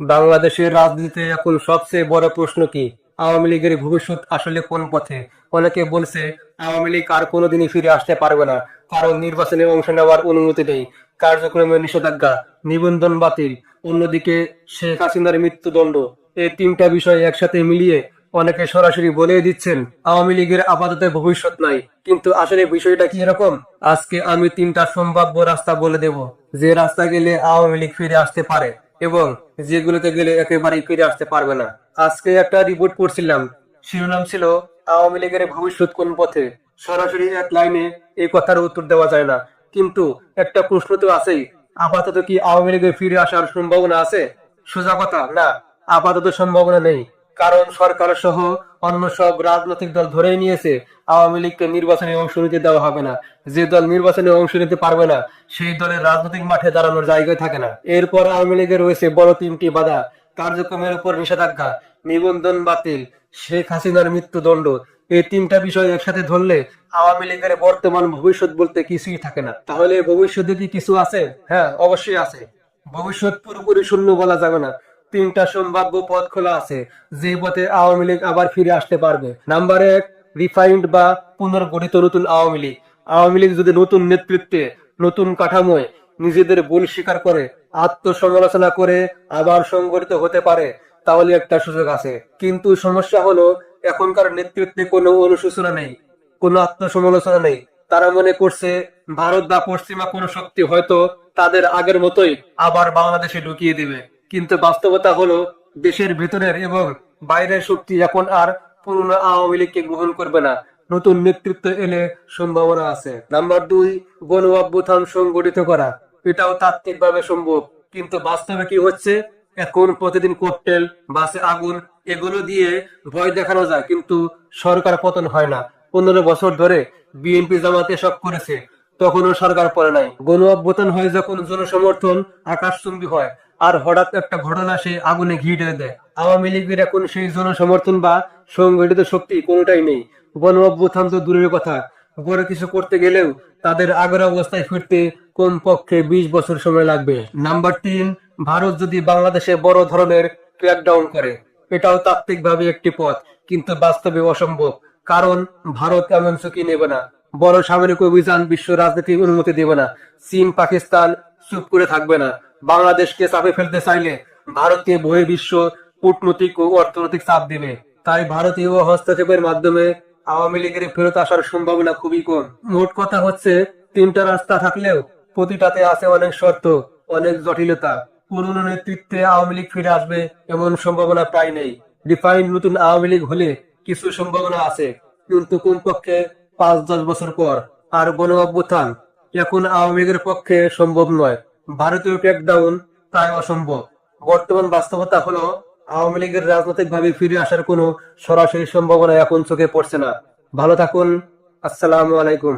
বাংলাদেশের রাজনীতিতে এখন সবচেয়ে বড় প্রশ্ন কি? আওয়ামী লীগের ভবিষ্যৎ আসলে কোন পথে? অনেকে বলছে আওয়ামী লীগ আর কোনোদিনই ফিরে আসতে পারবে না, কারণ নির্বাচনে অংশ নেওয়ার অনুমতি নেই, কার্যক্রমে নিষেধাজ্ঞা, নিবন্ধন বাতিল, অন্যদিকে শেখ হাসিনার মৃত্যুদণ্ড। এই তিনটা বিষয় একসাথে মিলিয়ে অনেকে সরাসরি বলেই দিচ্ছেন আওয়ামী লীগের আপাতত ভবিষ্যৎ নাই। কিন্তু আসলে বিষয়টা কি এরকম? আজকে আমি তিনটা সম্ভাব্য রাস্তা বলে দেব, যে রাস্তা গেলে আওয়ামী লীগ ফিরে আসতে পারে এবং যেগুলোতে গেলে একেবারেই ফিরে আসতে পারবে না। আজকে একটা রিপোর্ট পড়ছিলাম, শিরোনাম ছিল আওয়ামী লীগের ভবিষ্যৎ কোন পথে। সরাসরি এক লাইনে এই কথার উত্তর দেওয়া যায় না, কিন্তু একটা প্রশ্ন তো আছেই, আপাতত কি আওয়ামী লীগের ফিরে আসার সম্ভাবনা আছে? সোজা কথা, না, আপাতত সম্ভাবনা নেই। কারণ সরকার সহ অন্য সব রাজনৈতিক দল ধরেই নিয়েছে আওয়ামী লীগকে নির্বাচনে অংশ নিতে দেওয়া হবে না। যে দল নির্বাচনে অংশ নিতে পারবে না সেই দলের রাজনৈতিক মাঠে দাঁড়ানোর জায়গায় থাকে না। এরপর আওয়ামী লীগের রয়েছে বড় তিনটি বাধা: কার্যক্রমের উপর নিষেধাজ্ঞা, নিবন্ধন বাতিল, শেখ হাসিনার মৃত্যুদণ্ড। এই তিনটা বিষয় একসাথে ধরলে আওয়ামী লীগের বর্তমান ভবিষ্যৎ বলতে কিছুই থাকে না। তাহলে ভবিষ্যতে কি কিছু আছে? হ্যাঁ, অবশ্যই আছে। ভবিষ্যৎ পুরোপুরি শূন্য বলা যাবে না। তিনটা সম্ভাব্য পথ খোলা আছে, যে পথে আওয়ামী লীগ আবার ফিরে আসতে পারবে। নাম্বার এক, রিফাইন্ড বা পুনর্গঠিত নতুন আওয়ামী লীগ। আওয়ামী লীগ যদি নতুন নেতৃত্বে, নতুন কাঠামোয় নিজেদের ভুল স্বীকার করে, আত্মসমালোচনা করে আবার সংগঠিত হতে পারে, তাহলে একটা সুযোগ আছে। কিন্তু সমস্যা হলো এখনকার নেতৃত্বে কোনো অনুশোচনা নেই, কোনো আত্মসমালোচনা নেই। তারা মনে করছে ভারত বা পশ্চিমা কোনো শক্তি হয়তো তাদের আগের মতোই আবার বাংলাদেশে ঢুকিয়ে দিবে। কিন্তু বাস্তবতা হলো দেশের ভেতরের এবং বাইরের শক্তি এখন আর পুরনো আওয়ামী লীগকে গ্রহণ করবে না। নতুন নেতৃত্ব এলে সম্ভাবনা আছে। নাম্বার দুই, গণ অভ্যুত্থান সংগঠিত করা। এটাও তাত্ত্বিকভাবে সম্ভব, কিন্তু বাস্তবে কি হচ্ছে? এখন প্রতিদিন ককটেল, বাসে আগুন, এগুলো দিয়ে ভয় দেখানো যায়, কিন্তু সরকার পতন হয় না। 15 বছর ধরে বিএনপি জামাতে সব করেছে, তখনও সরকার পড়ে নাই। গণ অভ্যুত্থান হয় যখন জনসমর্থন আকাশচুম্বী হয়, আর হঠাৎ একটা ঘটনা সে আগুনে ঘি ঢেলে দেয়। আওয়ামী লীগের এখন সেই জনসমর্থন বা সংগঠিত শক্তি কোনোটাই নেই। গণ অভ্যুত্থান তো দূরের কথা, বড় কিছু করতে গেলেও তাদের আগের অবস্থায় ফিরতে কমপক্ষে 20 বছর সময় লাগবে। নাম্বার তিন, ভারত যদি বাংলাদেশে বড় ধরনের ক্র্যাকডাউন করে। এটাও তাত্ত্বিকভাবে একটি পথ, কিন্তু বাস্তবে অসম্ভব। কারণ ভারত এমন ঝুঁকি নেবে না। বড় সামরিক অভিযান বিশ্ব রাজনীতি অনুমতি দেবে না। চীন পাকিস্তান চুপ করে থাকবে না। বাংলাদেশকে চাপে ফেলতে চাইলে ভারতীয় বহির্বিশ্ব কূটনৈতিক ও অর্থনৈতিক চাপ দেবে। তাই ভারতীয় হস্তক্ষেপের মাধ্যমে আওয়ামী লীগের ফেরত আসার সম্ভাবনা খুবই কম। মোট কথা হচ্ছে, তিনটা রাস্তা থাকলেও প্রতিটাতে আছে অনেক শর্ত, অনেক জটিলতা। পুরনো নেতৃত্বে আওয়ামী লীগ ফিরে আসবে এমন সম্ভাবনা প্রায় নেই। ডিফাইন্ড নতুন আওয়ামী লীগ হলে কিছু সম্ভাবনা আছে, কিন্তু কমপক্ষে 5-10 বছর পর। আর গণ অভ্যুত্থান এখন আওয়ামী লীগের পক্ষে সম্ভব নয়। ভারতীয় ক্র্যাকডাউন প্রায় অসম্ভব। বর্তমান বাস্তবতা হলো আওয়ামী লীগের রাজনৈতিকভাবে ফিরে আসার কোনো সরাসরি সম্ভাবনা এখন চোখে পড়ছে না। ভালো থাকুন। আসসালামু আলাইকুম।